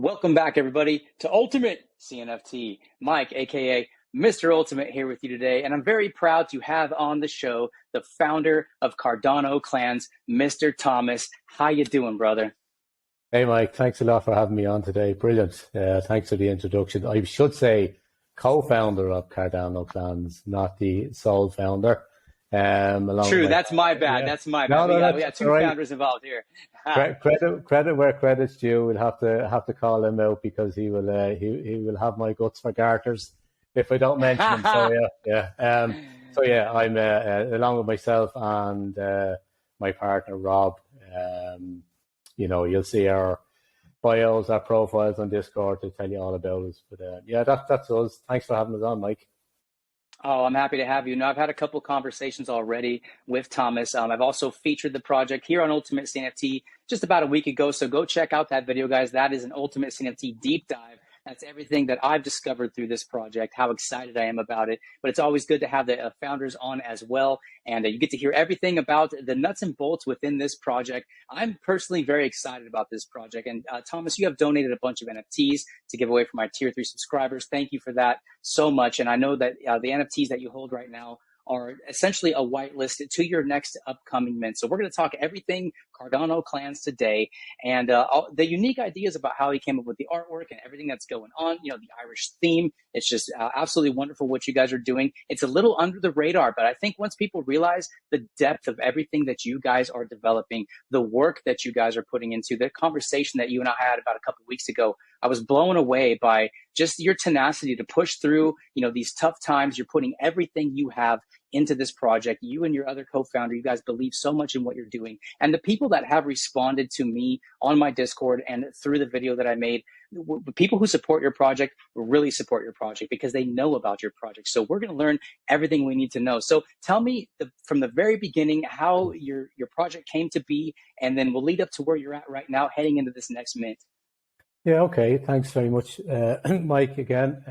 Welcome back, everybody, to Ultimate CNFT. Mike, aka Mr. Ultimate, here with you today, and I'm very proud to have on the show the founder of Cardano Clans, Mr. Thomas. How you doing, brother? Hey, Mike. Thanks a lot for having me on today. Brilliant. Thanks for the introduction. I should say co-founder of Cardano Clans, not the sole founder. True, that's my bad. Yeah. That's my bad. We got two founders involved here. Credit where credit's due. We'll have to call him out because he will have my guts for garters if I don't mention him. So yeah. I'm along with myself and my partner Rob. You'll see our bios, our profiles on Discord to tell you all about us. But that's us. Thanks for having us on, Mike. Oh, I'm happy to have you. I've had a couple conversations already with Thomas. I've also featured the project here on UltimateCNFT just about a week ago. So go check out that video, guys. That is an UltimateCNFT deep dive. That's everything that I've discovered through this project, how excited I am about it. But it's always good to have the founders on as well. And you get to hear everything about the nuts and bolts within this project. I'm personally very excited about this project. And Thomas, you have donated a bunch of NFTs to give away for my Tier 3 subscribers. Thank you for that so much. And I know that the NFTs that you hold right now are essentially a whitelist to your next upcoming mint. So we're going to talk everything Cardano Clans today and the unique ideas about how he came up with the artwork and everything that's going on, the Irish theme. It's just absolutely wonderful what you guys are doing. It's a little under the radar, but I think once people realize the depth of everything that you guys are developing, the work that you guys are putting into, the conversation that you and I had about a couple of weeks ago, I was blown away by just your tenacity to push through, these tough times. You're putting everything you have into this project. You and your other co-founder, you guys believe so much in what you're doing. And the people that have responded to me on my Discord and through the video that I made, the people who support your project really support your project because they know about your project. So we're going to learn everything we need to know. So tell me from the very beginning how your project came to be, and then we'll lead up to where you're at right now heading into this next mint. Yeah, okay. Thanks very much, Mike, again.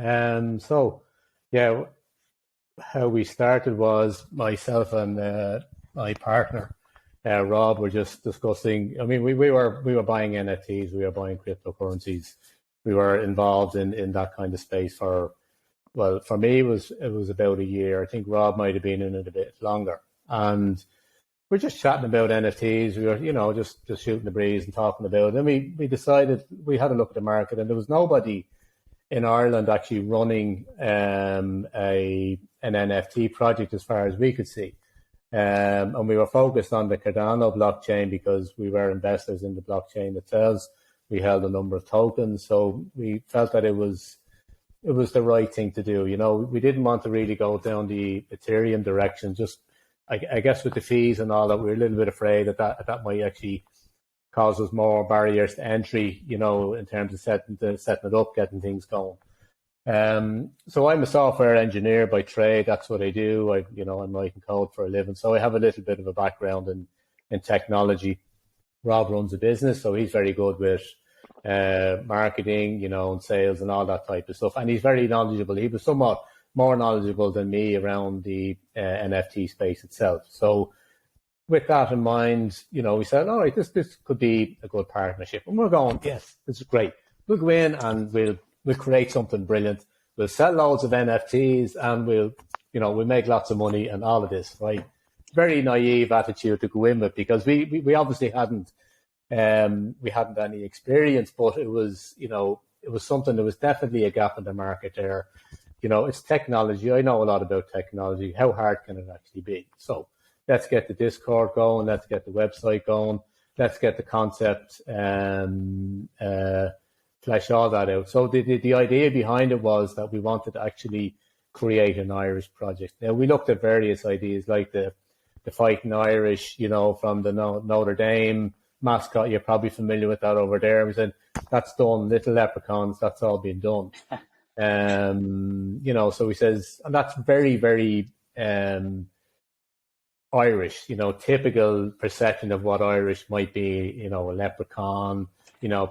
How we started was myself and my partner, Rob, were just discussing. I mean, we were buying NFTs, we were buying cryptocurrencies. We were involved in that kind of space for me, it was about a year. I think Rob might have been in it a bit longer. And we're just chatting about NFTs. We were, just shooting the breeze and talking about it. And we decided, we had a look at the market, and there was nobody in Ireland actually running an NFT project as far as we could see. And we were focused on the Cardano blockchain because we were investors in the blockchain itself. We held a number of tokens, so we felt that it was the right thing to do. We didn't want to really go down the Ethereum direction. Just, I guess, with the fees and all that, we were a little bit afraid that might actually cause us more barriers to entry, in terms of setting it up, getting things going. So I'm a software engineer by trade. That's what I do. I'm writing code for a living. So I have a little bit of a background in technology. Rob runs a business, so he's very good with marketing, and sales and all that type of stuff. And he's very knowledgeable. He was somewhat more knowledgeable than me around the NFT space itself. So with that in mind, we said, all right, this could be a good partnership. And we're going, yes, this is great. We'll go in and we'll create something brilliant. We'll sell loads of NFTs and we'll make lots of money and all of this, right? Very naive attitude to go in with, because we obviously hadn't any experience, but it was something. There was definitely a gap in the market there. It's technology. I know a lot about technology. How hard can it actually be? So let's get the Discord going. Let's get the website going. Let's get the concept flesh all that out. So the idea behind it was that we wanted to actually create an Irish project. Now, we looked at various ideas like the Fighting Irish, from the Notre Dame mascot. You're probably familiar with that over there. We said, that's done. Little leprechauns, that's all been done. So he says, and that's very, very Irish, typical perception of what Irish might be, a leprechaun,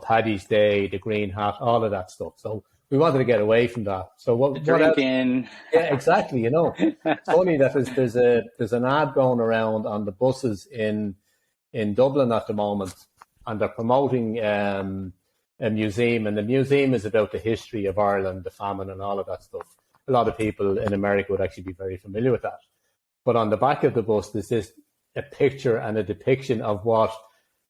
Paddy's Day, the green hat, all of that stuff. So we wanted to get away from that. So what drinking? Yeah, exactly. It's funny that there's an ad going around on the buses in Dublin at the moment, and they're promoting a museum, and the museum is about the history of Ireland, the famine, and all of that stuff. A lot of people in America would actually be very familiar with that. But on the back of the bus, there's this a picture and a depiction of what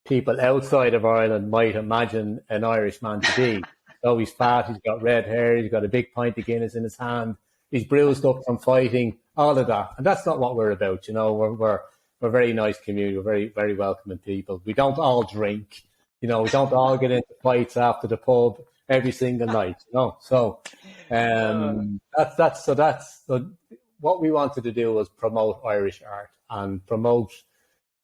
people outside of Ireland might imagine an Irishman to be. So he's fat, he's got red hair, he's got a big pint of Guinness in his hand, he's bruised up from fighting, all of that. And that's not what we're about, you know. We're a very nice community, we're very, very welcoming people. We don't all drink, you know, we don't all get into fights after the pub every single night, you know. So so what we wanted to do was promote Irish art and promote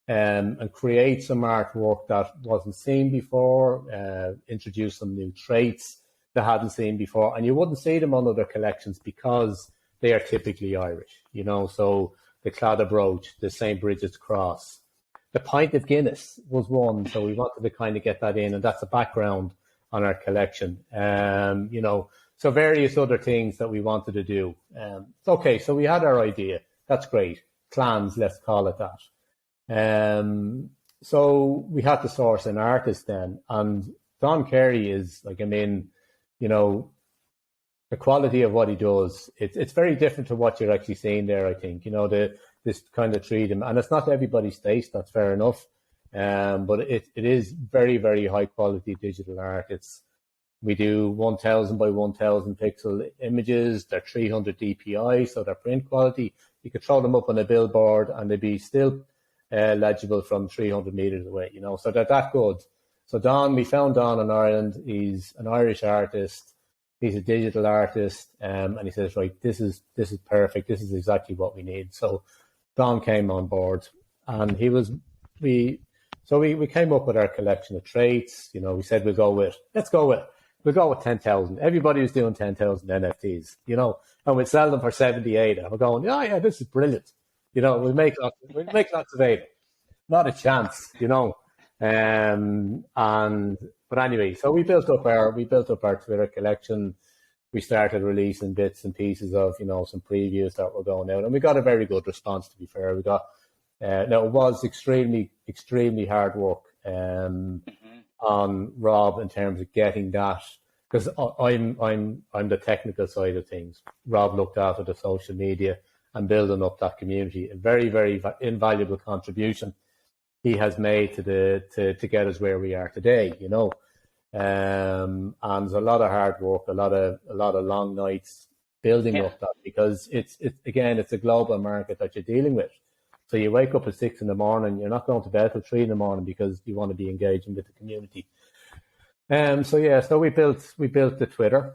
and create some artwork that wasn't seen before, introduce some new traits they hadn't seen before. And you wouldn't see them on other collections because they are typically Irish, you know. So the Claddagh brooch, the St. Bridget's cross, the pint of Guinness was one. So we wanted to kind of get that in, and that's the background on our collection. You know, so various other things that we wanted to do. Okay, so we had our idea. That's great. Clans, let's call it that. So we had to source an artist then, and Don Carey is like, I mean, you know, the quality of what he does, it's very different to what you're actually seeing there, I think, you know, this kind of freedom, and it's not everybody's taste, that's fair enough, but it is very, very high quality digital art. We do 1000 by 1000 pixel images, they're 300 DPI, so they're print quality. You could throw them up on a billboard and they'd be still legible from 300 meters away, you know, so they're that good. So Don, we found Don in Ireland. He's an Irish artist. He's a digital artist, and he says, right, this is perfect. This is exactly what we need. So Don came on board, and we came up with our collection of traits. You know, we said we'll go with 10,000. Everybody was doing 10,000 NFTs, you know, and we'd sell them for 78. And we're going, oh yeah, this is brilliant. You know, we'll make lots of 8. Not a chance, you know. But anyway, so we built up our Twitter collection. We started releasing bits and pieces of, you know, some previews that were going out, and we got a very good response, to be fair. We got no, it was extremely hard work on Rob in terms of getting that, because I'm the technical side of things. Rob looked after the social media and building up that community. A very, very invaluable contribution he has made to get us where we are today, you know. And there's a lot of hard work, a lot of long nights building up that, because it's a global market that you're dealing with. So you wake up at 6 in the morning, you're not going to bed till 3 in the morning because you want to be engaging with the community. So we built the Twitter.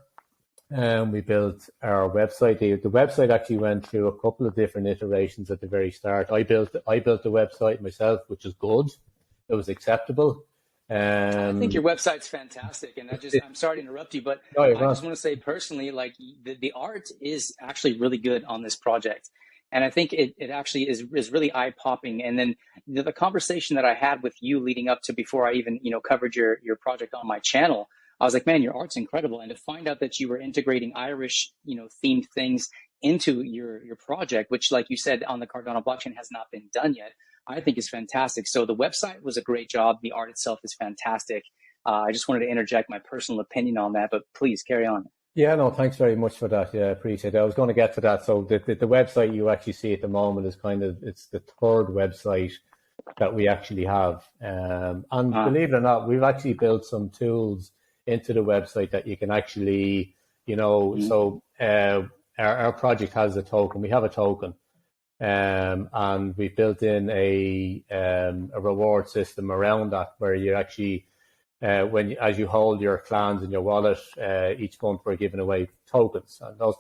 We built our website. The website actually went through a couple of different iterations at the very start. I built the website myself, which is good. It was acceptable. I think your website's fantastic, and I'm sorry to interrupt you, but I just want to say personally, like the art is actually really good on this project, and I think it actually is really eye popping. And then the conversation that I had with you leading up to before I even covered your project on my channel, I was like, man, your art's incredible. And to find out that you were integrating Irish, themed things into your project, which, like you said, on the Cardano blockchain has not been done yet, I think is fantastic. So the website was a great job. The art itself is fantastic. I just wanted to interject my personal opinion on that, but please carry on. Yeah, no, thanks very much for that. Yeah, I appreciate it. I was going to get to that. So the website you actually see at the moment is it's the third website that we actually have. And believe it or not, we've actually built some tools into the website that you can actually, so our project has a token. We have a token, and we've built in a reward system around that, where you actually, as you hold your clans in your wallet, each month we're giving away tokens, and those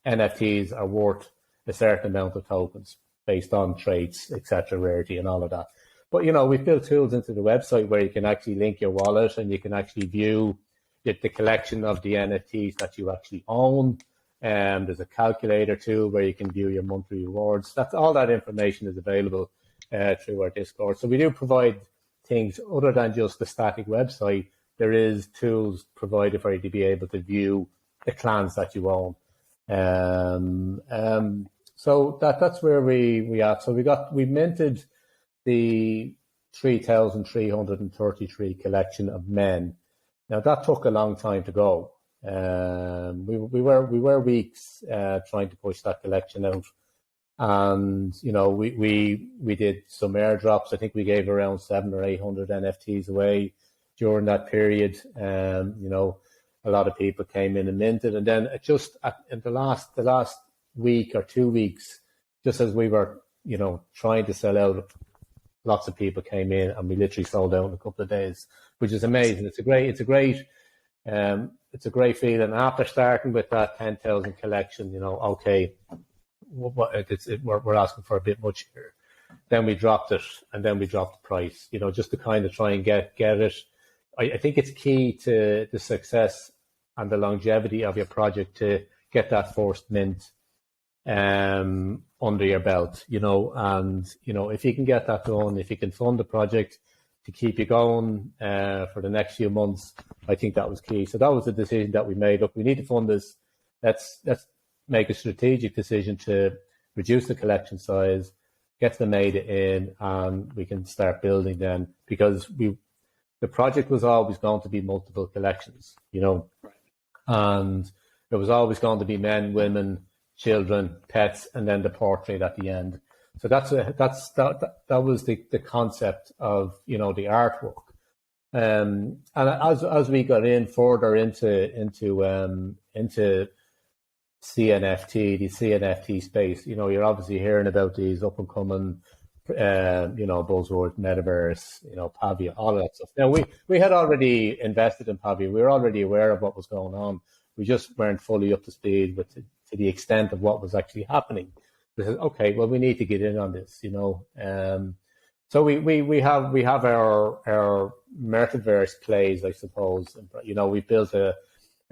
NFTs are worth a certain amount of tokens based on traits, etc., rarity, and all of that. But, we've built tools into the website where you can actually link your wallet and you can actually view the collection of the NFTs that you actually own. There's a calculator tool where you can view your monthly rewards. All that information is available through our Discord. So we do provide things other than just the static website. There is tools provided for you to be able to view the clans that you own. So that's where we are. So we minted the 3,333 collection of men. Now that took a long time to go. We were weeks trying to push that collection out, and we did some airdrops. I think we gave around 700 or 800 NFTs away during that period. A lot of people came in and minted, and then in the last week or 2 weeks, just as we were trying to sell out, lots of people came in, and we literally sold out in a couple of days, which is amazing. It's a great feeling after starting with that 10,000 collection. Okay, we're asking for a bit much here. Then we dropped it, and then we dropped the price. Just to kind of try and get it. I think it's key to the success and the longevity of your project to get that first mint under your belt, and if you can get that done, if you can fund the project to keep you going for the next few months, I think that was key. So that was the decision that we made. Look, we need to fund this. Let's make a strategic decision to reduce the collection size, get the data in, and we can start building then, because the project was always going to be multiple collections, and it was always going to be men, women, children, pets, and then the portrait at the end. So that was the concept of the artwork. And as we got in further into CNFT, the CNFT space, you're obviously hearing about these up and coming buzzwords, metaverse, Pavia, all of that stuff. Now we had already invested in Pavia. We were already aware of what was going on. We just weren't fully up to speed to the extent of what was actually happening. We said, okay, well, we need to get in on this, So we have our metaverse plays, I suppose. We built a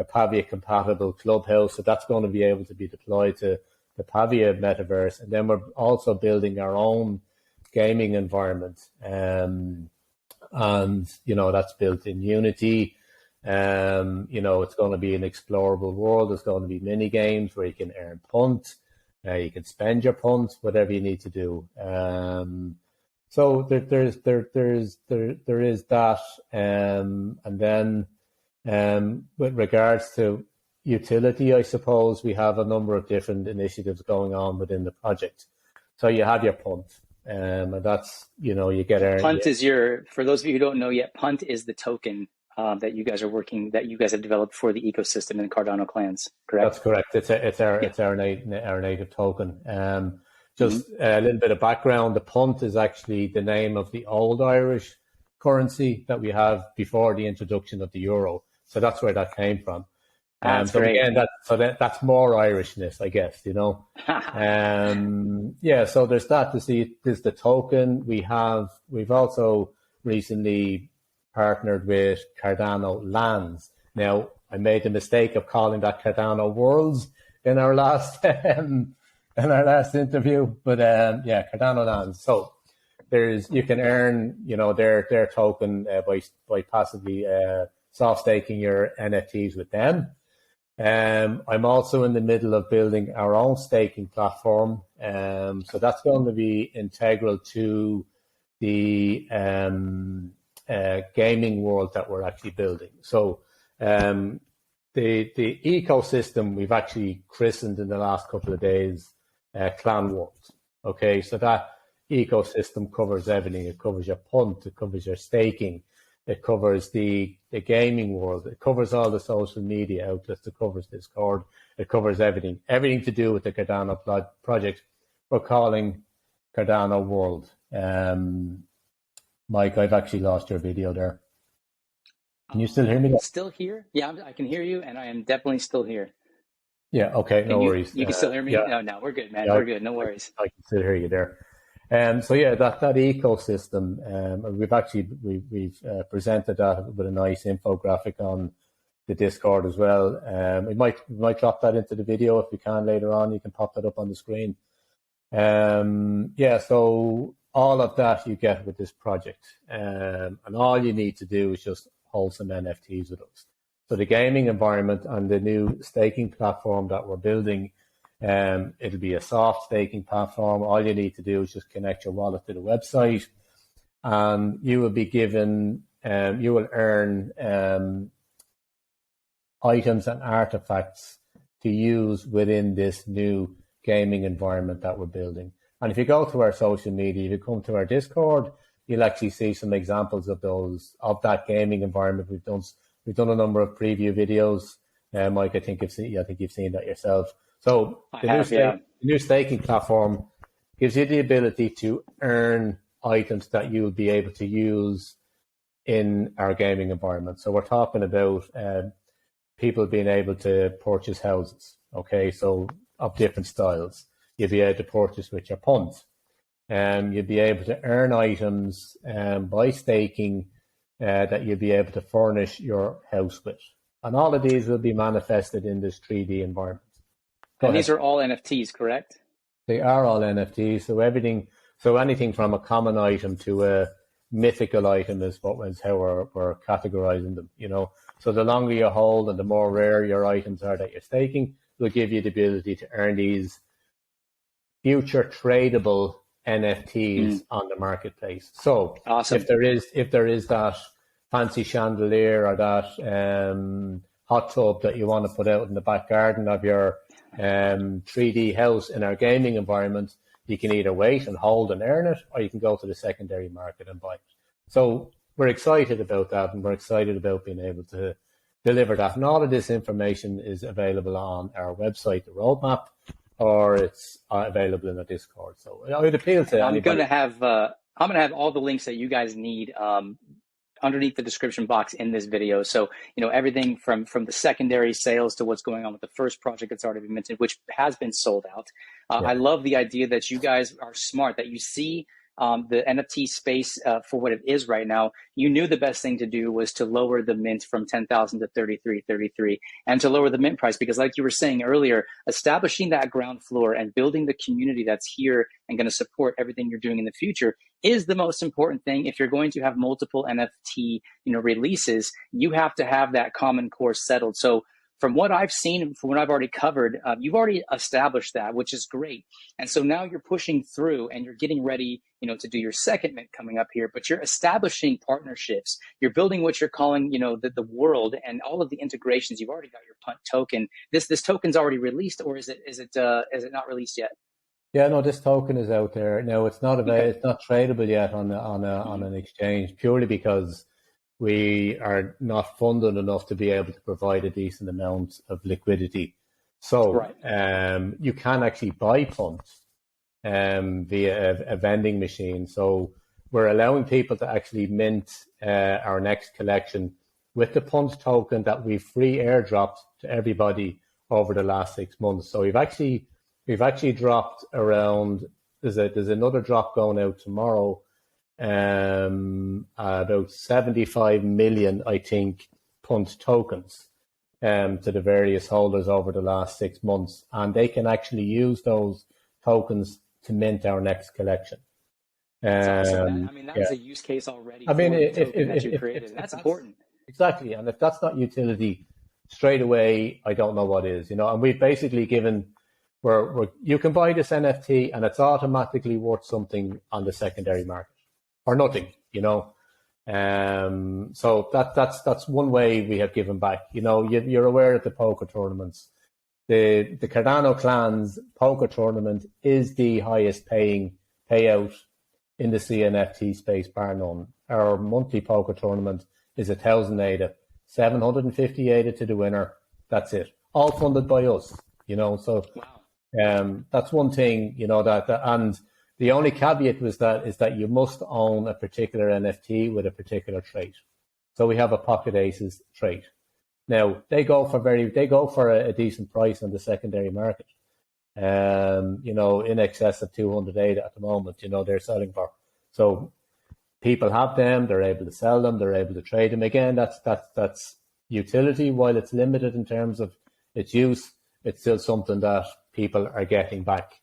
Pavia compatible clubhouse, so that's going to be able to be deployed to the Pavia metaverse, and then we're also building our own gaming environment, and that's built in Unity. It's going to be an explorable world. There's going to be mini games where you can earn punt, you can spend your punt, whatever you need to do. So there is that, and then with regards to utility, I suppose we have a number of different initiatives going on within the project. So you have your punt, and that's you get earned. Punt is for those of you who don't know yet, punt is the token that you guys have developed for the ecosystem in Cardano clans, correct? That's correct. It's our native token. Just a little bit of background: the punt is actually the name of the old Irish currency that we have before the introduction of the euro. So that's where that came from. That's great. Again, that's more Irishness, I guess. So there's that. There's the token. We've also recently partnered with Cardano lands. Now, I made the mistake of calling that Cardano worlds in our last interview, but Cardano lands. So you can earn their token by passively soft staking your NFTs with them. I'm also in the middle of building our own staking platform, so that's going to be integral to the gaming world that we're actually building. So the ecosystem we've actually christened in the last couple of days Clann World. Okay, so that ecosystem covers everything. It covers your punt, it covers your staking, it covers the gaming world, it covers all the social media outlets, it covers Discord, it covers everything to do with the Cardano project. We're calling Cardano World. Mike, I've actually lost your video there. Can you still hear me? Still here? Yeah, I can hear you, and I am definitely still here. Yeah, okay, no worries. You can still hear me? Yeah. No, we're good, man. We're good, no worries. I can still hear you there. So yeah, that ecosystem, we've presented that with a nice infographic on the Discord as well. We might drop that into the video if we can later on. You can pop that up on the screen. So all of that you get with this project, and all you need to do is just hold some NFTs with us. So the gaming environment and the new staking platform that we're building, it'll be a soft staking platform. All you need to do is just connect your wallet to the website, and you will be given, you will earn items and artifacts to use within this new gaming environment that we're building. And if you go to our social media, if you come to our Discord, you'll actually see some examples of that gaming environment. We've done a number of preview videos. Mike, I think you've seen that yourself. So the new staking platform gives you the ability to earn items that you'll be able to use in our gaming environment. So we're talking about people being able to purchase houses, okay, so of different styles. You'll be able to purchase with your punts. You'll be able to earn items by staking that you'll be able to furnish your house with. And all of these will be manifested in this 3D environment. These are all NFTs, correct? They are all NFTs. So anything from a common item to a mythical item is how we're categorizing them, you know. So the longer you hold and the more rare your items are that you're staking, will give you the ability to earn these future tradable NFTs on the marketplace. So awesome. if there is that fancy chandelier or that hot tub that you want to put out in the back garden of your 3D house in our gaming environment, you can either wait and hold and earn it, or you can go to the secondary market and buy it. So we're excited about that, and we're excited about being able to deliver that. And all of this information is available on our website, the roadmap, or it's available in the Discord. So I would appeal to anybody. I'm going to have all the links that you guys need underneath the description box in this video. So, you know, everything from the secondary sales to what's going on with the first project that's already been mentioned, which has been sold out. I love the idea that you guys are smart, that you see the NFT space for what it is right now. You knew the best thing to do was to lower the mint from 10,000 to 33, and to lower the mint price, because like you were saying earlier, establishing that ground floor and building the community that's here and going to support everything you're doing in the future is the most important thing. If you're going to have multiple NFT, releases, you have to have that common core settled. So from what I've seen, from what I've already covered, you've already established that, which is great. And so now you're pushing through and you're getting ready, to do your second mint coming up here, but you're establishing partnerships. You're building what you're calling, the world, and all of the integrations. You've already got your punt token. This token's already released, or is it not released yet? Yeah, no, this token is out there. No, it's not available. It's not tradable yet on an exchange, purely because we are not funded enough to be able to provide a decent amount of liquidity. So you can actually buy punts via a vending machine. So we're allowing people to actually mint our next collection with the punt token that we free airdropped to everybody over the last 6 months. So we've actually dropped around. There's another drop going out tomorrow. About 75 million, I think, punt tokens to the various holders over the last 6 months, and they can actually use those tokens to mint our next collection. That's awesome. That was a use case already. If you created, that's important. Exactly, and if that's not utility straight away, I don't know what is. And we've basically given. You can buy this NFT and it's automatically worth something on the secondary market, or nothing, So that's one way we have given back. You're aware of the poker tournaments. The Cardano Clann's poker tournament is the highest paying payout in the CNFT space, bar none. Our monthly poker tournament is 1,000 ADA, 750 ADA to the winner. That's it. All funded by us, So that's one thing, and the only caveat is that you must own a particular NFT with a particular trait. So we have a Pocket Aces trait. Now they go for a decent price on the secondary market. In excess of 200 ADA at the moment. They're selling for. So people have them. They're able to sell them. They're able to trade them. Again, that's utility. While it's limited in terms of its use, it's still something that people are getting back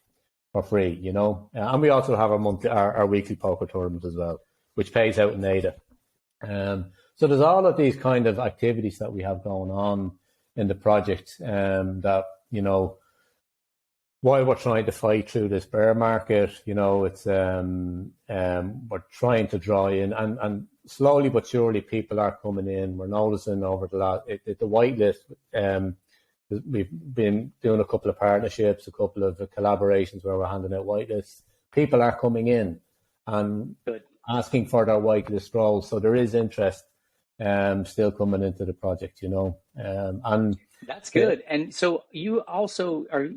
for free, and we also have our weekly poker tournament as well, which pays out in ADA. So there's all of these kind of activities that we have going on in the project, that while we're trying to fight through this bear market, it's we're trying to draw in, and slowly but surely people are coming in. We're noticing over the last the whitelist. We've been doing a couple of partnerships, a couple of collaborations where we're handing out whitelists. People are coming in and Good. asking for their whitelist roles, so there is interest still coming into the project, and That's good. And so you also are,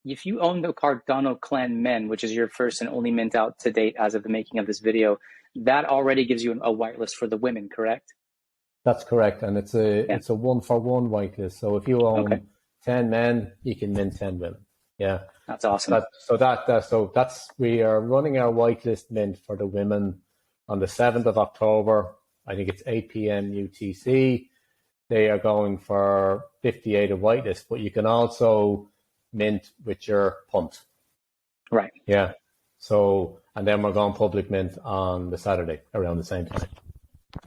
if you own the Cardano Clann Men, which is your first and only mint out to date as of the making of this video, that already gives you a whitelist for the women, correct? That's correct, and it's a 1-for-1 whitelist. So if you own 10 men, you can mint 10 women. Yeah, that's awesome. So we are running our whitelist mint for the women on the 7th of October. I think it's 8 p.m. UTC. They are going for 58 of whitelist, but you can also mint with your punt. Right. Yeah. So, and then we're going public mint on the Saturday around the same time.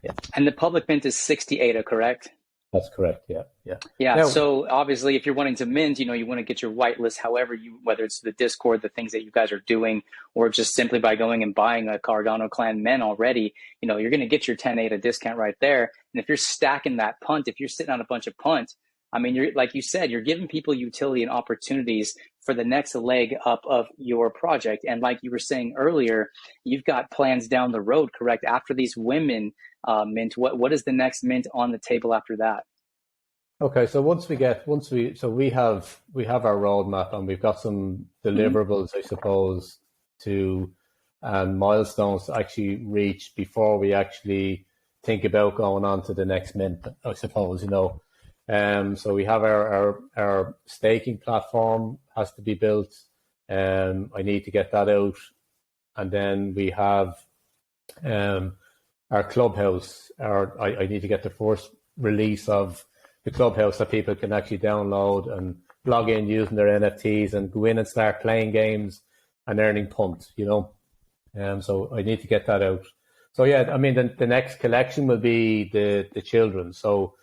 Yeah. And the public mint is 60 ADA, correct? That's correct. Yeah. Yeah. Now, so obviously, if you're wanting to mint, you want to get your whitelist. However, whether it's the Discord, the things that you guys are doing, or just simply by going and buying a Cardano Clann Men already, you're going to get your 10 ADA discount right there. And if you're stacking that punt, if you're sitting on a bunch of punt, I mean, you're, like you said, you're giving people utility and opportunities for the next leg up of your project. And like you were saying earlier, you've got plans down the road, correct? After these women mint, what is the next mint on the table after that? Okay, so we have our roadmap, and we've got some deliverables, I suppose, to milestones to actually reach before we actually think about going on to the next mint, I suppose, So we have our staking platform has to be built. I need to get that out, and then we have our clubhouse. I need to get the first release of the clubhouse that people can actually download and log in using their NFTs and go in and start playing games and earning punt. So I need to get that out. So yeah, I mean the next collection will be the children. So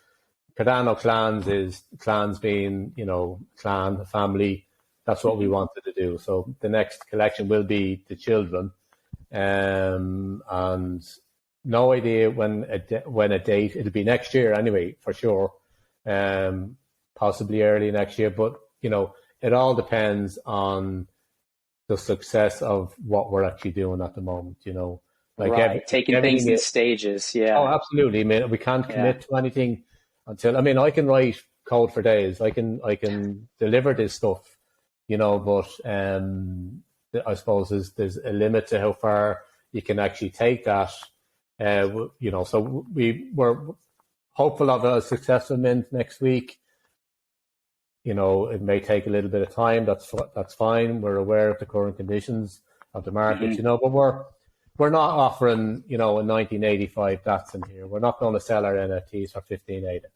Cardano clans being, clan, a family. That's what we wanted to do. So the next collection will be the children, and no idea when a date. It'll be next year anyway, for sure. Possibly early next year, but it all depends on the success of what we're actually doing at the moment. Taking things in stages. Yeah. Oh, absolutely. I mean, we can't commit to anything until. I mean, I can write code for days. I can deliver this stuff, but I suppose there's a limit to how far you can actually take that. So we're hopeful of a successful mint next week. It may take a little bit of time. That's fine. We're aware of the current conditions of the market, but we're not offering, a 1985 Datsun here. We're not going to sell our NFTs for 1580,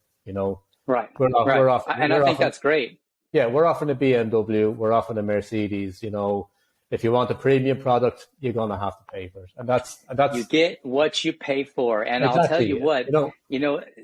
Right. We're offering, and I think that's great. Yeah, we're offering a BMW. We're offering a Mercedes. If you want a premium product, you're going to have to pay for it, and that's you get what you pay for. And exactly. I'll tell you what,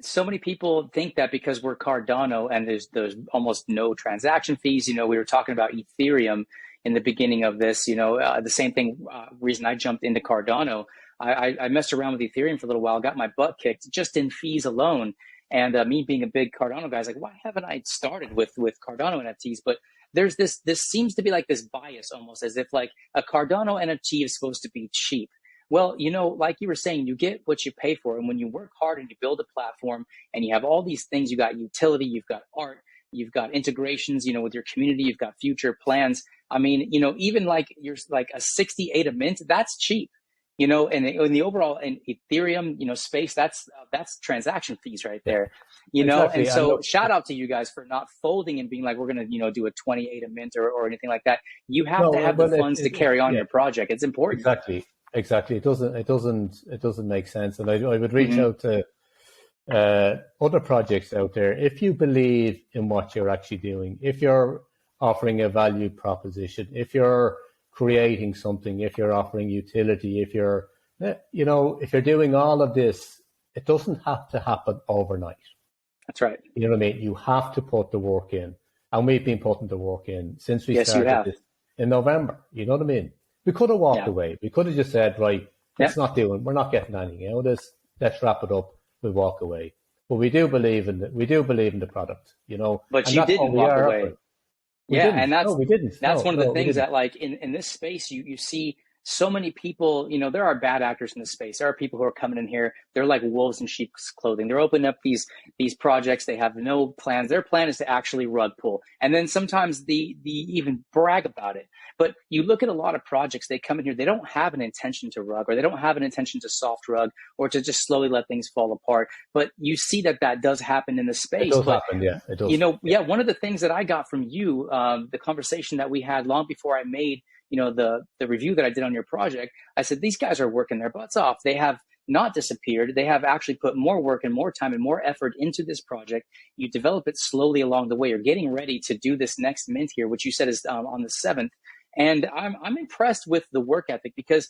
so many people think that because we're Cardano and there's almost no transaction fees. We were talking about Ethereum in the beginning of this. The same thing. Reason I jumped into Cardano, I messed around with Ethereum for a little while, got my butt kicked just in fees alone. And me being a big Cardano guy, I was like, why haven't I started with Cardano NFTs? But there's this seems to be like this bias almost as if like a Cardano NFT is supposed to be cheap. Well, like you were saying, you get what you pay for. And when you work hard and you build a platform and you have all these things, you got utility, you've got art, you've got integrations, with your community, you've got future plans. I mean, even like you're like a 68 a mint, that's cheap. And in the overall in Ethereum, space, that's transaction fees right there, Exactly. And so shout out to you guys for not folding and being like, we're going to, do a 28 a mint or anything like that. You have to have the funds to carry on your project. It's important. Exactly. It doesn't make sense. And I would reach out to other projects out there. If you believe in what you're actually doing, if you're offering a value proposition, if you're creating something, if you're offering utility, if you're doing all of this, it doesn't have to happen overnight. That's right. You know what I mean? You have to put the work in. And we've been putting the work in since we Yes, you started have. this in November. You know what I mean? We could have walked Yeah. away. We could have just said, right, Yeah. we're not getting anything out of this. Let's wrap it up. We'll walk away. But we do believe in the product, you know, But and you that's what didn't we walk are away. offering. We Yeah, didn't. and No, we didn't. that's one of the We things didn't. that, like, in this space, you see so many people. You know, there are bad actors in this space. There are people who are coming in here. They're like wolves in sheep's clothing. They're opening up these projects. They have no plans. Their plan is to actually rug pull, and then sometimes the even brag about it. But you look at a lot of projects. They come in here. They don't have an intention to rug, or they don't have an intention to soft rug, or to just slowly let things fall apart. But you see that does happen in the It space. does But happen. Yeah, it does. you know, yeah, one of the things that I got from you, the conversation that we had long before I made, you know, the review that I did on your project, I said, these guys are working their butts off. They have not disappeared. They have actually put more work and more time and more effort into this project. You develop it slowly along the way. You're getting ready to do this next mint here, which you said is on the 7th. And I'm impressed with the work ethic, because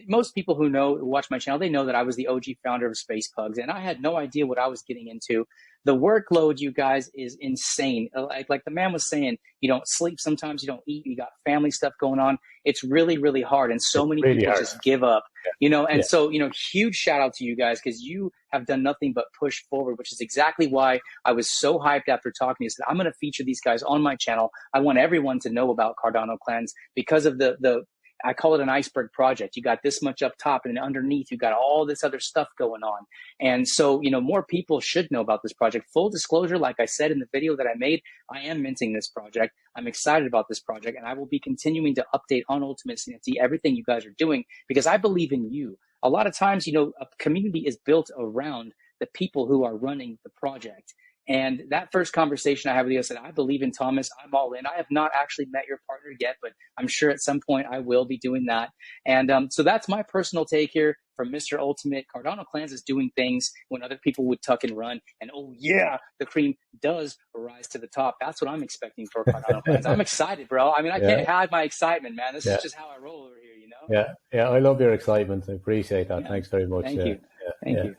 most people who watch my channel, they know that I was the OG founder of Space Pugs, and I had no idea what I was getting into. The workload, you guys, is insane. Like the man was saying, you don't sleep sometimes, you don't eat, you got family stuff going on. It's really, really hard, and so It's many really people hard. just give up, you know. And Yeah. so, you know, huge shout out to you guys, because you have done nothing but push forward, which is exactly why I was so hyped after talking to you. So I'm going to feature these guys on my channel. I want everyone to know about Cardano Clans because of the I call it an iceberg project. You got this much up top, and underneath you got all this other stuff going on. And so, you know, more people should know about this project. Full disclosure, like I said in the video that I made, I am minting this project. I'm excited about this project, and I will be continuing to update on UltimateCNFT everything you guys are doing, because I believe in you. A lot of times, you know, a community is built around the people who are running the project. And that first conversation I had with you, I said, I believe in Thomas. I'm all in. I have not actually met your partner yet, but I'm sure at some point I will be doing that. And so that's my personal take here from Mr. Ultimate. Cardano Clans is doing things when other people would tuck and run. And oh yeah, the cream does rise to the top. That's what I'm expecting for Cardano Clans. I'm excited, bro. I mean, I can't hide my excitement, man. This is just how I roll over here, you know? Yeah. I love your excitement. I appreciate that. Yeah. Thanks very much. Thank you. Thank you.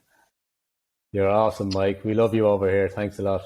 You're awesome, Mike. We love you over here. Thanks a lot.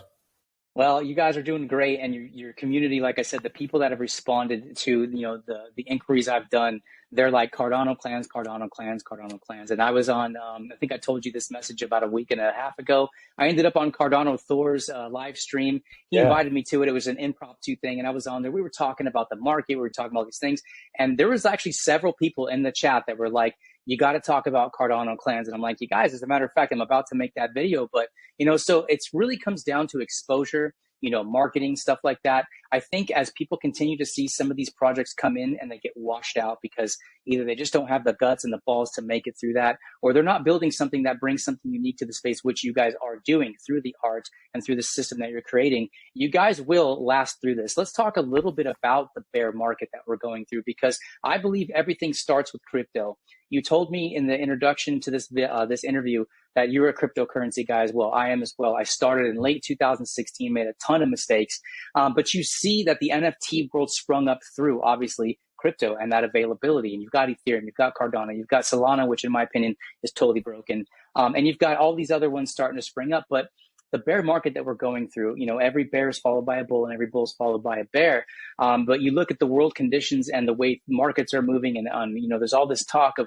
Well, you guys are doing great, and your community, like I said, the people that have responded to, you know, the inquiries I've done, they're like Cardano Clans, Cardano Clans, Cardano Clans. And I was on, I think I told you this message about a week and a half ago. I ended up on Cardano Thor's live stream. He invited me to it. It was an impromptu thing, and I was on there. We were talking about the market. We were talking about these things, and there was actually several people in the chat that were like, you got to talk about Cardano Clans. And I'm like, you guys, as a matter of fact, I'm about to make that video. But, you know, so it's really comes down to exposure, you know, marketing, stuff like that. I think as people continue to see some of these projects come in and they get washed out because either they just don't have the guts and the balls to make it through that, or they're not building something that brings something unique to the space, which you guys are doing through the art and through the system that you're creating, you guys will last through this. Let's talk a little bit about the bear market that we're going through, because I believe everything starts with crypto. You told me in the introduction to this interview that you're a cryptocurrency guy as well. I am as well. I started in late 2016, made a ton of mistakes, but you see that the NFT world sprung up through, obviously, crypto and that availability. And you've got Ethereum, you've got Cardano, you've got Solana, which in my opinion is totally broken. And you've got all these other ones starting to spring up. But the bear market that we're going through, you know, every bear is followed by a bull and every bull is followed by a bear. But you look at the world conditions and the way markets are moving, and you know, there's all this talk of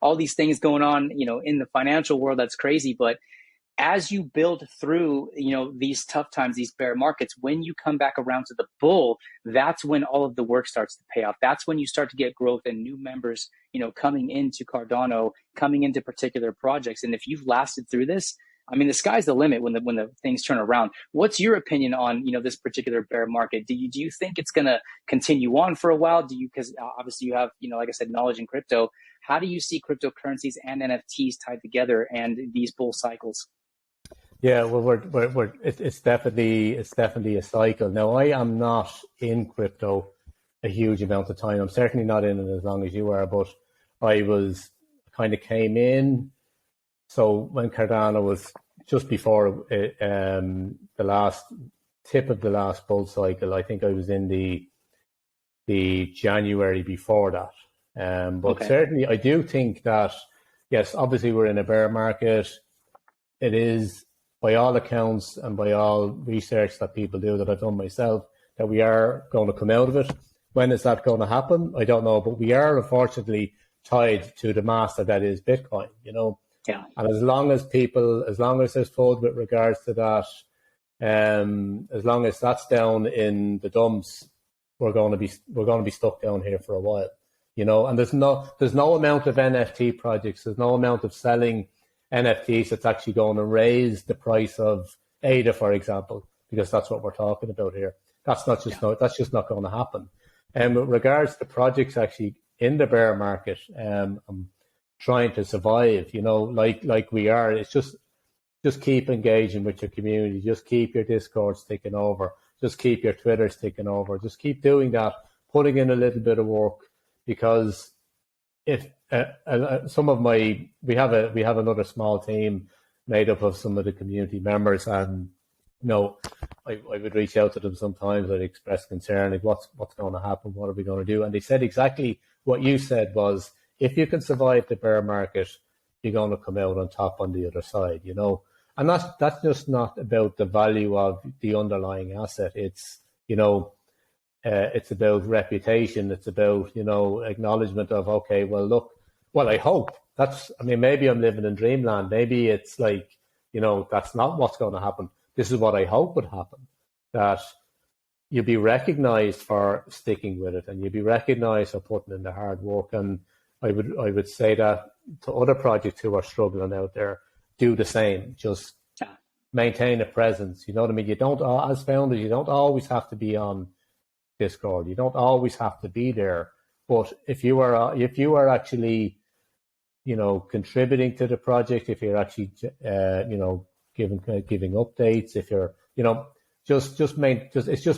all these things going on, you know, in the financial world. That's crazy. But as you build through, you know, these tough times, these bear markets, when you come back around to the bull, that's when all of the work starts to pay off. That's when you start to get growth and new members, you know, coming into Cardano, coming into particular projects. And if you've lasted through this, I mean, the sky's the limit when the things turn around. What's your opinion on, you know, this particular bear market? Do you think it's going to continue on for a while? Because obviously you have, you know, like I said, knowledge in crypto. How do you see cryptocurrencies and NFTs tied together and these bull cycles? Yeah, well, it's definitely a cycle. Now, I am not in crypto a huge amount of time. I'm certainly not in it as long as you are, but I kind of came in. So when Cardano was just before the last tip of the last bull cycle, I think I was in the January before that. But certainly I do think that, yes, obviously we're in a bear market. It is, by all accounts and by all research that people do that I've done myself, that we are going to come out of it. When is that going to happen? I don't know, but we are unfortunately tied to the master that is Bitcoin, you know. Yeah. And as long as there's FUD with regards to that, as long as that's down in the dumps, we're going to be stuck down here for a while, you know. And there's no amount of NFT projects, there's no amount of selling NFTs that's actually going to raise the price of ADA, for example, because that's what we're talking about here. That's just not going to happen. And with regards to projects actually in the bear market, trying to survive, you know, like we are, it's just keep engaging with your community, just keep your Discords ticking over, just keep your Twitters ticking over, just keep doing that, putting in a little bit of work, because if we have another small team made up of some of the community members, and you know, I would reach out to them sometimes. I'd express concern, like what's going to happen, what are we going to do? And they said exactly what you said, was if you can survive the bear market, you're going to come out on top on the other side, you know. And that's just not about the value of the underlying asset. It's, you know, it's about reputation. It's about, you know, acknowledgement of, okay, well, look, well, I hope maybe I'm living in dreamland. Maybe it's like, you know, that's not what's going to happen. This is what I hope would happen, that you'll be recognized for sticking with it, and you'll be recognized for putting in the hard work. And I would say that to other projects who are struggling out there, do the same. Just maintain a presence. You know what I mean? You don't, as founders, you don't always have to be on Discord. You don't always have to be there. But if you are actually, you know, contributing to the project, if you're actually, you know, giving updates, if you're, you know, it's just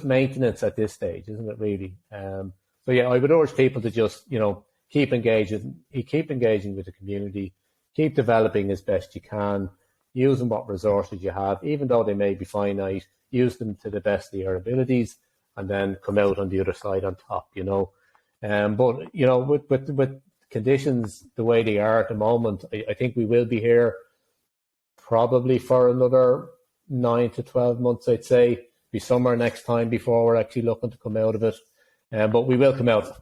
maintenance at this stage, isn't it? Really. So yeah, I would urge people to just, you know, keep engaging with the community, keep developing as best you can, using what resources you have, even though they may be finite, use them to the best of your abilities, and then come out on the other side on top, you know. But, you know, with conditions the way they are at the moment, I think we will be here probably for another 9 to 12 months, I'd say. Be summer next time before we're actually looking to come out of it. But we will come out.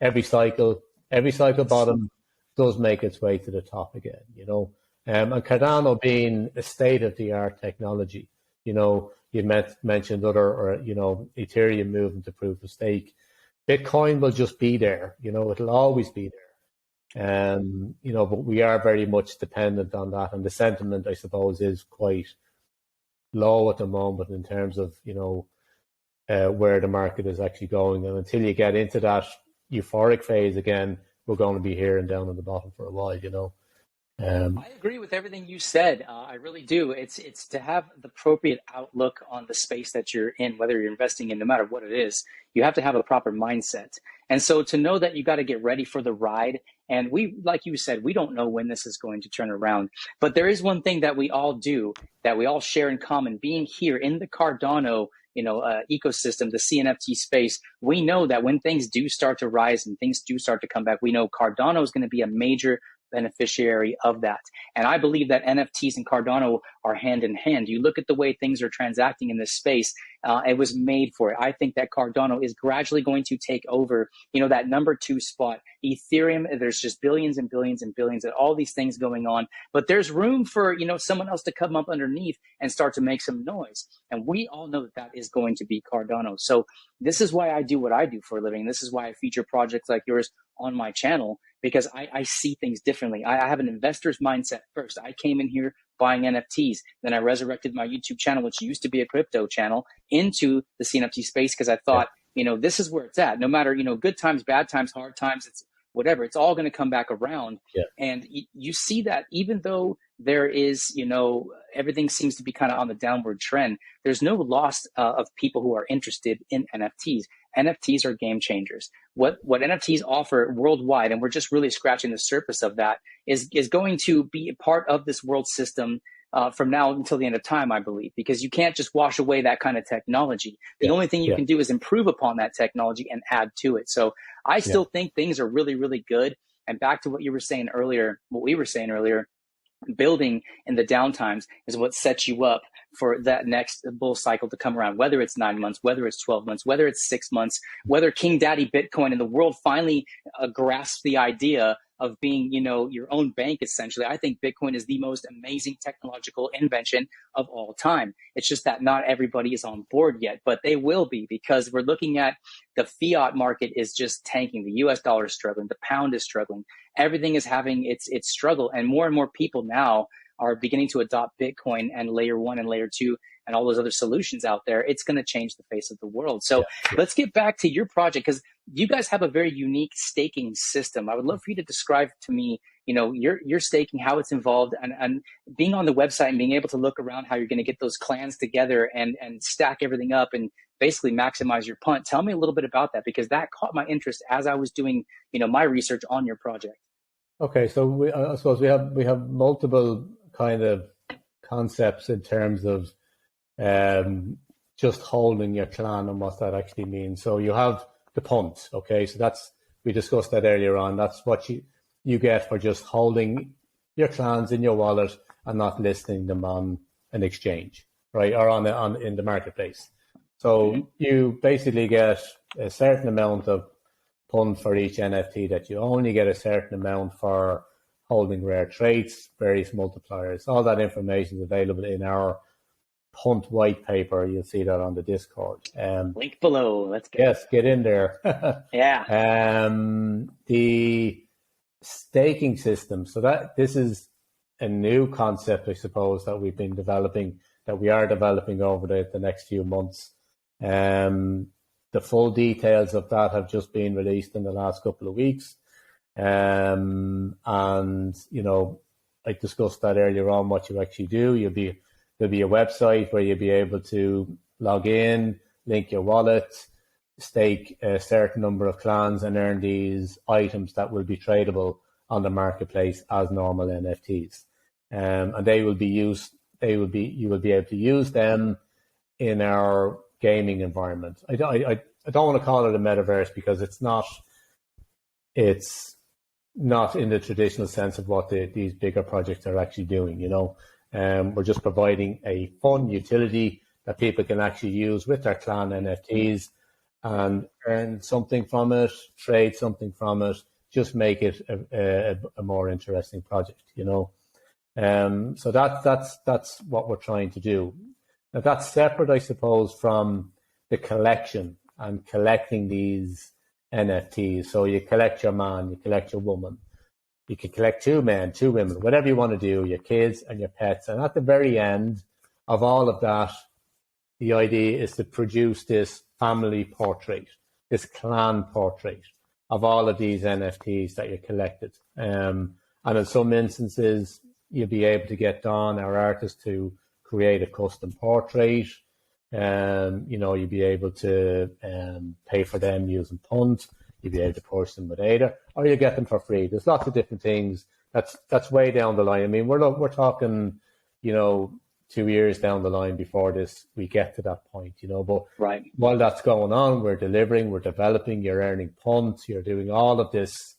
Every cycle bottom does make its way to the top again, you know. And Cardano being a state-of-the-art technology, you know, you mentioned you know, Ethereum moving to proof of stake. Bitcoin will just be there, you know, it'll always be there. You know, but we are very much dependent on that. And the sentiment, I suppose, is quite low at the moment in terms of, you know, where the market is actually going. And until you get into that euphoric phase again, we're going to be here and down on the bottom for a while, you know. I agree with everything you said. I really do. It's to have the appropriate outlook on the space that you're in, whether you're investing in, no matter what it is, you have to have a proper mindset. And so to know that you got to get ready for the ride. And we, like you said, we don't know when this is going to turn around. But there is one thing that we all do, that we all share in common, being here in the Cardano, you know, ecosystem, the CNFT space. We know that when things do start to rise and things do start to come back, we know Cardano is going to be a major beneficiary of that. And I believe that NFTs and Cardano are hand in hand. You look at the way things are transacting in this space, it was made for it. I think that Cardano is gradually going to take over, you know, that number 2 spot. Ethereum, there's just billions and billions and billions and all these things going on, but there's room for, you know, someone else to come up underneath and start to make some noise. And we all know that that is going to be Cardano. So this is why I do what I do for a living. This is why I feature projects like yours on my channel, because I see things differently. I have an investor's mindset first. I came in here buying NFTs. Then I resurrected my YouTube channel, which used to be a crypto channel, into the CNFT space, because I thought, you know, this is where it's at. No matter, you know, good times, bad times, hard times, it's whatever, it's all going to come back around. Yeah. And you see that even though there is, you know, everything seems to be kind of on the downward trend, there's no loss of people who are interested in NFTs. NFTs are game changers. What NFTs offer worldwide, and we're just really scratching the surface of that, is going to be a part of this world system from now until the end of time, I believe, because you can't just wash away that kind of technology. The only thing you can do is improve upon that technology and add to it. So I still think things are really, really good. And back to what we were saying earlier, building in the downtimes is what sets you up for that next bull cycle to come around, whether it's 9 months, whether it's 12 months, whether it's 6 months, whether King Daddy Bitcoin and the world finally grasps the idea of being, your own bank, essentially. I think Bitcoin is the most amazing technological invention of all time. It's just that not everybody is on board yet, but they will be, because we're looking at the fiat market is just tanking. The US dollar is struggling. The pound is struggling. Everything is having its struggle. And more people now are beginning to adopt Bitcoin and layer 1 and layer 2 and all those other solutions out there. It's going to change the face of the world. So let's get back to your project, because you guys have a very unique staking system. I would love for you to describe to me, your staking, how it's involved, and being on the website and being able to look around how you're going to get those clans together and stack everything up and basically maximize your punt. Tell me a little bit about that, because that caught my interest as I was doing, my research on your project. Okay, so I suppose we have multiple kind of concepts in terms of just holding your clan and what that actually means. So you have the punt, okay? So we discussed that earlier on. That's what you get for just holding your clans in your wallet and not listing them on an exchange, right? Or in the marketplace. So you basically get a certain amount of punt for each NFT that you only get a certain amount for holding rare traits, various multipliers. All that information is available in our punt white paper. You'll see that on the Discord. Link below. Let's go. Yes, get in there. Yeah. The staking system. So this is a new concept, I suppose, that we are developing over the next few months. The full details of that have just been released in the last couple of weeks. And, I discussed that earlier on, what you actually do. There'll be a website where you'll be able to log in, link your wallet, stake a certain number of clans, and earn these items that will be tradable on the marketplace as normal NFTs. And you will be able to use them in our gaming environment. I don't want to call it a metaverse, because it's not in the traditional sense of what these bigger projects are actually doing. We're just providing a fun utility that people can actually use with their clan NFTs and earn something from it, trade something from it, just make it a more interesting project. So that's what we're trying to do. Now, that's separate, I suppose, from the collection and collecting these NFTs. So you collect your man, you collect your woman, you can collect 2 men, 2 women, whatever you want to do, your kids and your pets. And at the very end of all of that, the idea is to produce this family portrait, this clan portrait of all of these NFTs that you collected. And in some instances, you'll be able to get Don, our artist, to create a custom portrait. You'll be able to pay for them using punt. You'll be able to purchase them with ADA, or you get them for free. There's lots of different things. That's way down the line. I mean, we're talking, 2 years down the line before we get to that point, But right. While that's going on, we're delivering, we're developing. You're earning punt. You're doing all of this.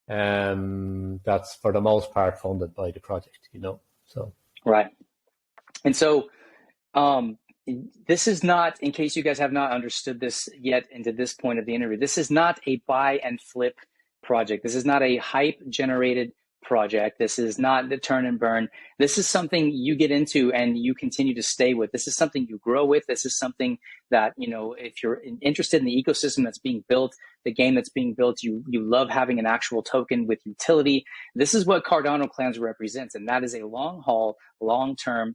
That's for the most part funded by the project, So right. And so, this is not, in case you guys have not understood this yet into this point of the interview, this is not a buy and flip project. This is not a hype generated project. This is not the turn and burn. This is something you get into and you continue to stay with. This is something you grow with. This is something that, if you're interested in the ecosystem that's being built, the game that's being built, you love having an actual token with utility. This is what Cardano Clans represents. And that is a long haul, long-term,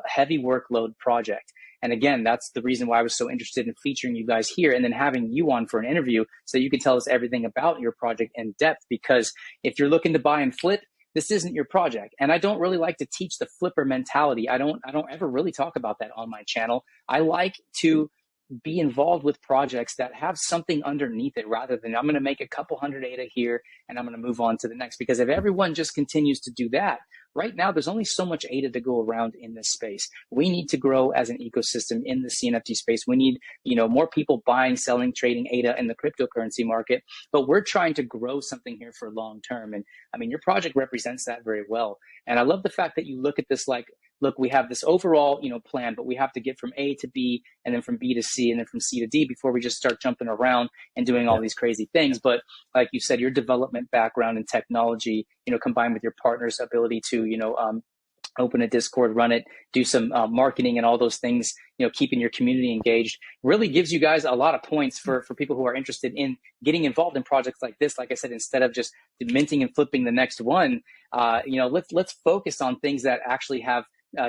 heavy workload project. And again, that's the reason why I was so interested in featuring you guys here and then having you on for an interview so you can tell us everything about your project in depth. Because if you're looking to buy and flip, this isn't your project. And I don't really like to teach the flipper mentality. I don't ever really talk about that on my channel. I like to be involved with projects that have something underneath it rather than I'm going to make a couple hundred ADA here and I'm going to move on to the next. Because if everyone just continues to do that, right now there's only so much ADA to go around in this space. We need to grow as an ecosystem in the CNFT space. We need, more people buying, selling, trading ADA in the cryptocurrency market. But we're trying to grow something here for long term. And I mean, your project represents that very well. And I love the fact that you look at this like look, we have this overall, plan, but we have to get from A to B, and then from B to C, and then from C to D before we just start jumping around and doing all these crazy things. But like you said, your development background in technology, combined with your partner's ability to, open a Discord, run it, do some marketing and all those things, keeping your community engaged, really gives you guys a lot of points for people who are interested in getting involved in projects like this. Like I said, instead of just minting and flipping the next one, let's focus on things that actually have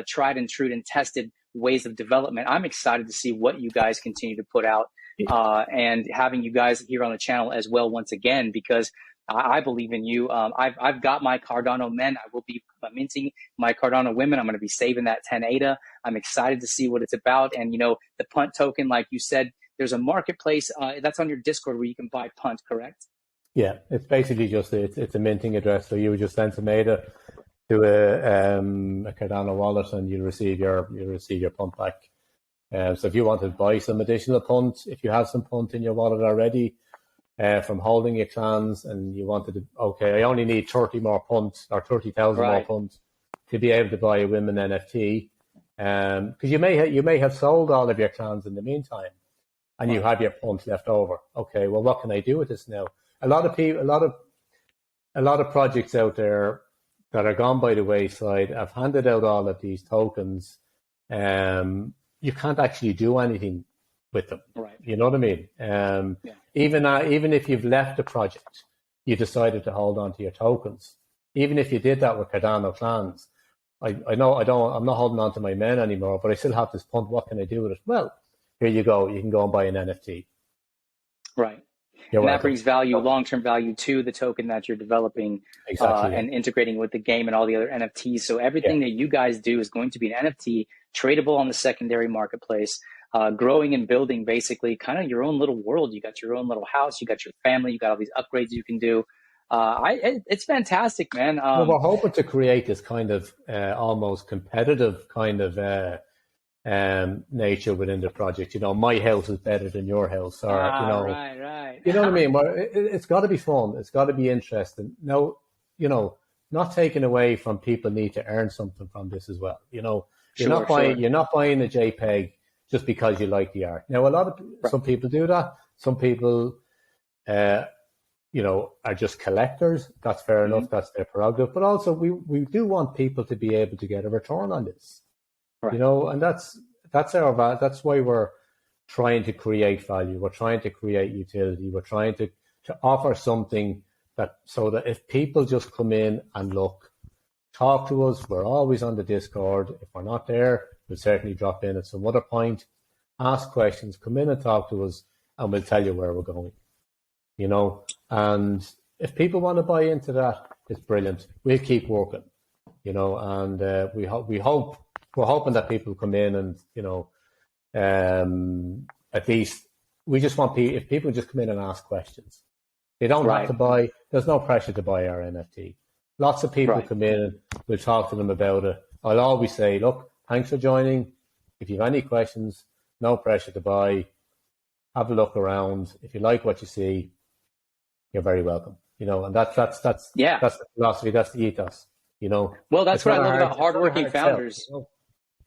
tried and true and tested ways of development. I'm excited to see what you guys continue to put out, and having you guys here on the channel as well once again, because I believe in you. I've got my Cardano men. I will be minting my Cardano women. I'm going to be saving that 10 ADA. I'm excited to see what it's about. And, the punt token, like you said, there's a marketplace that's on your Discord where you can buy punt, correct? Yeah, it's basically just, it's a minting address. So you would just send some ADA to a Cardano wallet and you'll receive your punt back. So if you want to buy some additional punt, if you have some punt in your wallet already, from holding your clans, and you wanted to, okay, I only need 30 more punts or 30,000 more punts to be able to buy a women NFT, because you may have sold all of your clans in the meantime, and you have your punts left over. Okay, well, what can I do with this now? A lot of people, a lot of projects out there that are gone by the wayside have handed out all of these tokens. You can't actually do anything with them. Right. You know what I mean? Even if you've left the project, you decided to hold on to your tokens. Even if you did that with Cardano clans, I'm not holding on to my men anymore, but I still have this punt. What can I do with it? Well, here you go. You can go and buy an NFT. Right. And that brings value, long-term value to the token that you're developing, and integrating with the game and all the other NFTs. So everything that you guys do is going to be an NFT, tradable on the secondary marketplace. Growing and building basically kind of your own little world. You got your own little house, you got your family, you got all these upgrades you can do. It's fantastic, man. Well, we're hoping to create this kind of almost competitive kind of nature within the project. My house is better than your house, or right. You know what I mean? Well, it's got to be fun. It's got to be interesting. No, not taken away from people need to earn something from this as well. You're not buying a JPEG just because you like the art. Now, some people do that. Some people, are just collectors. That's fair enough. That's their prerogative. But also, we do want people to be able to get a return on this. Right. And that's why we're trying to create value. We're trying to create utility. We're trying to offer something so that if people just come in and look, talk to us. We're always on the Discord. If we're not there, we'll certainly drop in at some other point, ask questions, come in and talk to us, and we'll tell you where we're going. And if people want to buy into that, it's brilliant. We'll keep working, and we're hoping that people come in and, at least we just want people, if people just come in and ask questions, they don't have to buy. There's no pressure to buy our NFT. Lots of people come in and we'll talk to them about it. I'll always say, look, thanks for joining. If you have any questions, no pressure to buy. Have a look around. If you like what you see, you're very welcome. And that's the philosophy. That's the ethos. Well, that's what I love about hardworking founders.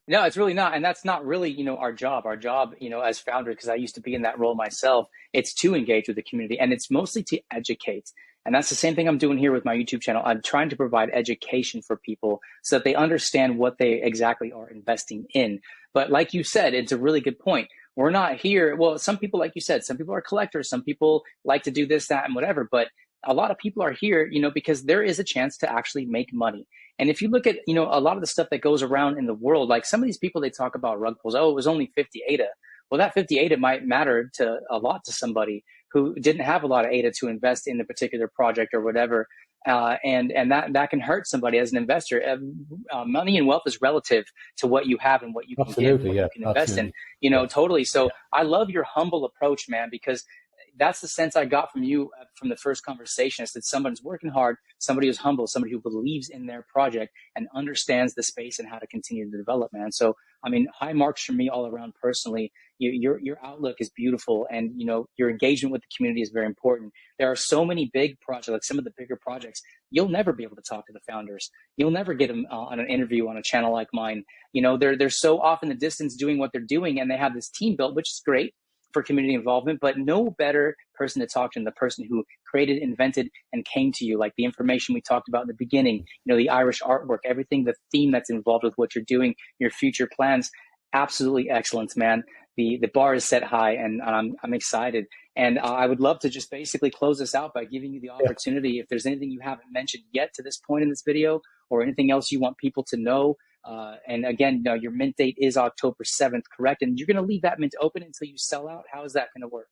No, it's really not. And that's not really, our job. Our job, as founders, because I used to be in that role myself, it's to engage with the community, and it's mostly to educate. And that's the same thing I'm doing here with my YouTube channel. I'm trying to provide education for people so that they understand what they exactly are investing in. But like you said, it's a really good point. We're not here. Well, some people, like you said, some people are collectors. Some people like to do this, that, and whatever. But a lot of people are here, because there is a chance to actually make money. And if you look at, a lot of the stuff that goes around in the world, like some of these people, they talk about rug pulls. Oh, it was only 50 ADA. Well, that 50 ADA might matter to a lot to somebody who didn't have a lot of ADA to invest in the particular project or whatever. And that can hurt somebody as an investor. Money and wealth is relative to what you have and what you can give, what you can invest in, totally. So I love your humble approach, man, because that's the sense I got from you from the first conversation. Is that somebody's working hard, somebody who's humble, somebody who believes in their project and understands the space and how to continue to develop, man. So, I mean, high marks from me all around personally. Your outlook is beautiful, and your engagement with the community is very important. There are so many big projects, like some of the bigger projects, you'll never be able to talk to the founders. You'll never get them on an interview on a channel like mine. They're so off in the distance doing what they're doing, and they have this team built, which is great for community involvement, but no better person to talk to than the person who created, invented, and came to you. Like the information we talked about in the beginning, the Irish artwork, everything, the theme that's involved with what you're doing, your future plans, absolutely excellent, man. The bar is set high, and I'm excited. And I would love to just basically close this out by giving you the opportunity. If there's anything you haven't mentioned yet to this point in this video, or anything else you want people to know. And again, your mint date is October 7th, correct? And you're going to leave that mint open until you sell out. How is that going to work?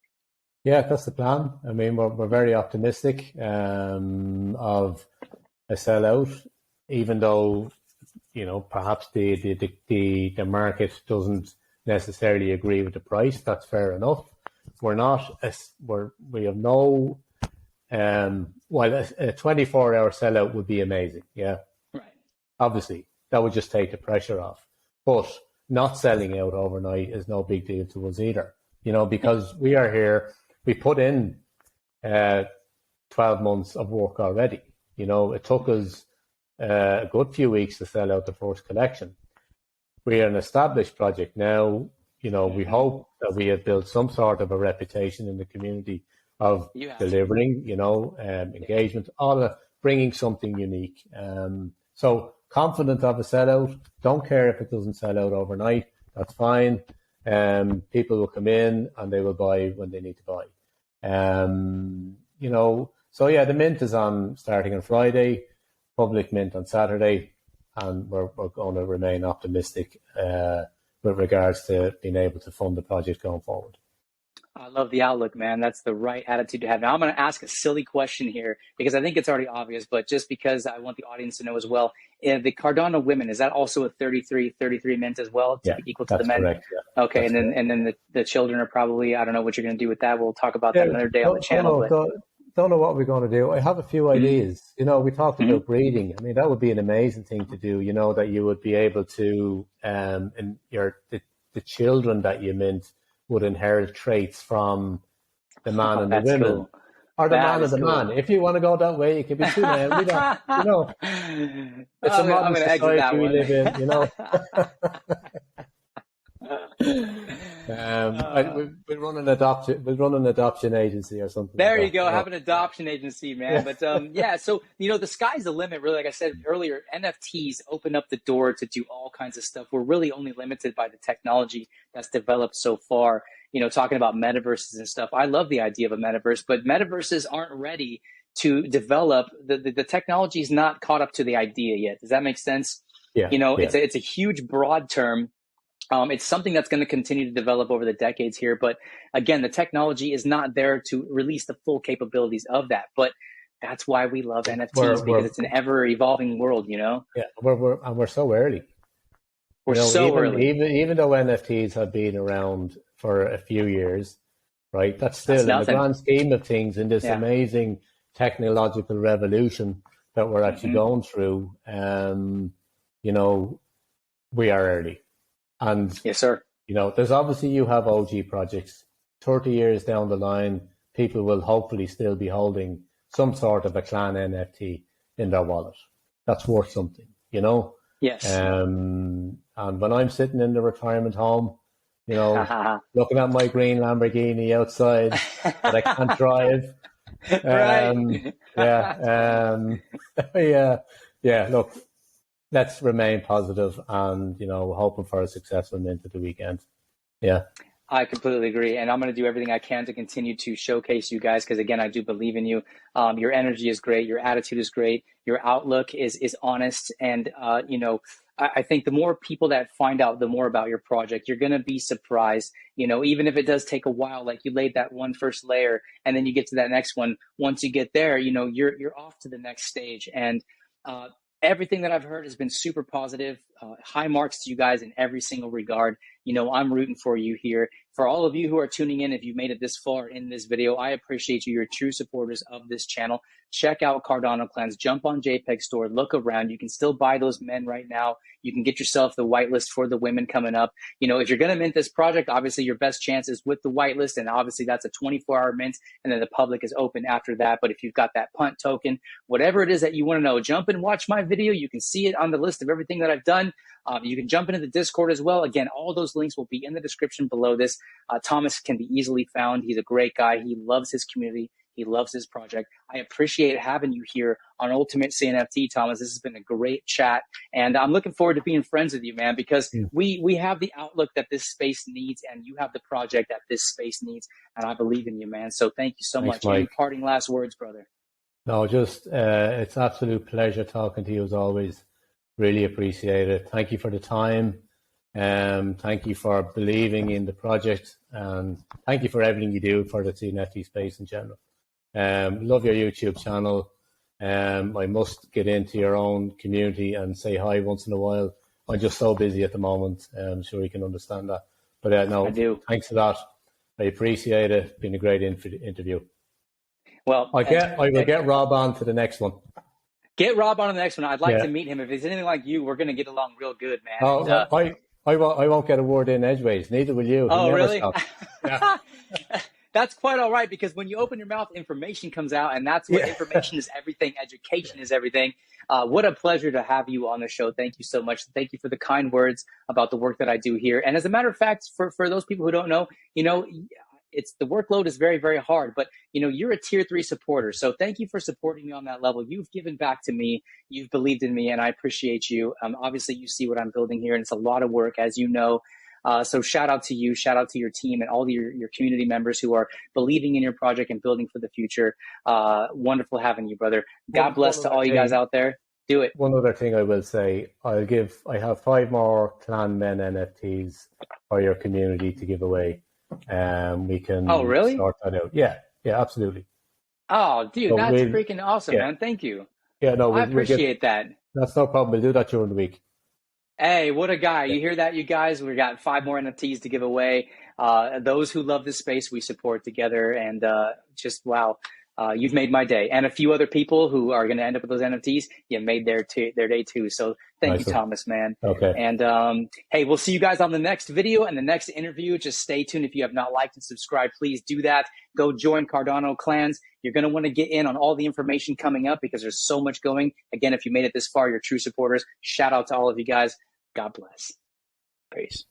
Yeah, that's the plan. I mean, we're very optimistic of a sellout, even though perhaps the market doesn't necessarily agree with the price. That's fair enough. We have no while a 24-hour sellout would be amazing. Yeah, right. Obviously, that would just take the pressure off. But not selling out overnight is no big deal to us either. Because we are here, we put in 12 months of work already. It took us a good few weeks to sell out the first collection. We are an established project now. We hope that we have built some sort of a reputation in the community of delivering, engagement, all of bringing something unique. So confident of a sellout. Don't care if it doesn't sell out overnight. That's fine. People will come in and they will buy when they need to buy. So yeah, the mint is starting on Friday, public mint on Saturday, and we're going to remain optimistic with regards to being able to fund the project going forward. I love the outlook, man. That's the right attitude to have. Now I'm going to ask a silly question here because I think it's already obvious, but just because I want the audience to know as well. The Cardano women, is that also a 33 mint as well, to be equal to the men? Correct, yeah. Okay, that's and then the children are probably, I don't know what you're going to do with that. We'll talk about that another day on the channel. Don't know what we're going to do. I have a few ideas. We talked about breeding. I mean, that would be an amazing thing to do. That you would be able to, and the children that you mint would inherit traits from the man and the women, cool. Or the man and the man. If you want to go that way, it could be two men. We don't, it's a modern society we live in. We'll run an adoption agency or something. There you go. Have an adoption agency, man. But so the sky's the limit. Really, like I said earlier, NFTs open up the door to do all kinds of stuff. We're really only limited by the technology that's developed so far. Talking about metaverses and stuff. I love the idea of a metaverse, but metaverses aren't ready to develop. The technology is not caught up to the idea yet. Does that make sense? Yeah. It's a huge, broad term. It's something that's going to continue to develop over the decades here. But again, the technology is not there to release the full capabilities of that. But that's why we love NFTs, because it's an ever evolving world, Yeah, we're so early. We're so early. Even though NFTs have been around for a few years, right? That's still in the grand scheme of things in this amazing technological revolution that we're actually going through. We are early. And yes, sir. There's obviously you have OG projects. 30 years down the line, people will hopefully still be holding some sort of a Clann NFT in their wallet. That's worth something, Yes. And when I'm sitting in the retirement home, looking at my green Lamborghini outside that I can't drive. Look, let's remain positive and, hoping for a successful mint at the weekend. Yeah. I completely agree. And I'm going to do everything I can to continue to showcase you guys, because again, I do believe in you. Your energy is great. Your attitude is great. Your outlook is honest. And, I think the more people that find out the more about your project, you're going to be surprised, even if it does take a while, like you laid that one first layer and then you get to that next one. Once you get there, you're off to the next stage. And, everything that I've heard has been super positive. high marks to you guys in every single regard. You know, I'm rooting for you here. For all of you who are tuning in, if you've made it this far in this video, I appreciate you. You're true supporters of this channel. Check out Cardano Clans. Jump on JPEG Store. Look around. You can still buy those men right now. You can get yourself the whitelist for the women coming up. You know, if you're going to mint this project, obviously your best chance is with the whitelist, and obviously that's a 24-hour mint, and then the public is open after that. But if you've got that punt token, whatever it is that you want to know, jump and watch my video. You can see it on the list of everything that I've done. You can jump into the Discord as well. Again, all those links will be in the description below this. Thomas can be easily found. He's a great guy. He loves his community. He loves his project. I appreciate having you here on UltimateCNFT, Thomas. This has been a great chat, and I'm looking forward to being friends with you, man, because we have the outlook that this space needs, and you have the project that this space needs, and I believe in you, man. So thank you so much. Any parting last words, brother? No, just it's an absolute pleasure talking to you as always. Really appreciate it. Thank you for the time. Thank you for believing in the project, and thank you for everything you do for the NFT space in general. Love your YouTube channel. I must get into your own community and say hi once in a while. I'm just so busy at the moment. I'm sure you can understand that. But no, I do. Thanks a lot. I appreciate it. It's been a great interview. Well, I will get Rob on to the next one. Get Rob on the next one. I'd like to meet him. If he's anything like you, we're going to get along real good, man. Oh, I won't get a word in edgeways. Neither will you. Oh, really? Yeah. That's quite all right, because when you open your mouth, information comes out, and that's what information is everything. Education is everything. What a pleasure to have you on the show. Thank you so much. Thank you for the kind words about the work that I do here. And as a matter of fact, for those people who don't know, you know, the workload is very, very hard, but you know, you're a tier 3 supporter. So thank you for supporting me on that level. You've given back to me. You've believed in me, and I appreciate you. Obviously you see what I'm building here, and it's a lot of work, as you know. So shout out to you, shout out to your team and all your community members who are believing in your project and building for the future. Wonderful having you, brother. God bless to all you guys out there. Do it. One other thing I will say, I have 5 more Clann Men NFTs for your community to give away. We can really? sort that out. Yeah, absolutely. Oh, dude, so that's freaking awesome, man. Thank you. Yeah, no, I appreciate that. That's no problem. We'll do that during the week. Hey, what a guy. You hear that, you guys? We got 5 more NFTs to give away. Those who love this space, we support together. And just, wow, you've made my day. And a few other people who are going to end up with those NFTs, you made their day too. So thank you, Thomas, man. Okay. And hey, we'll see you guys on the next video and the next interview. Just stay tuned. If you have not liked and subscribed, please do that. Go join Cardano Clans. You're going to want to get in on all the information coming up, because there's so much going. Again, if you made it this far, you're true supporters. Shout out to all of you guys. God bless. Peace.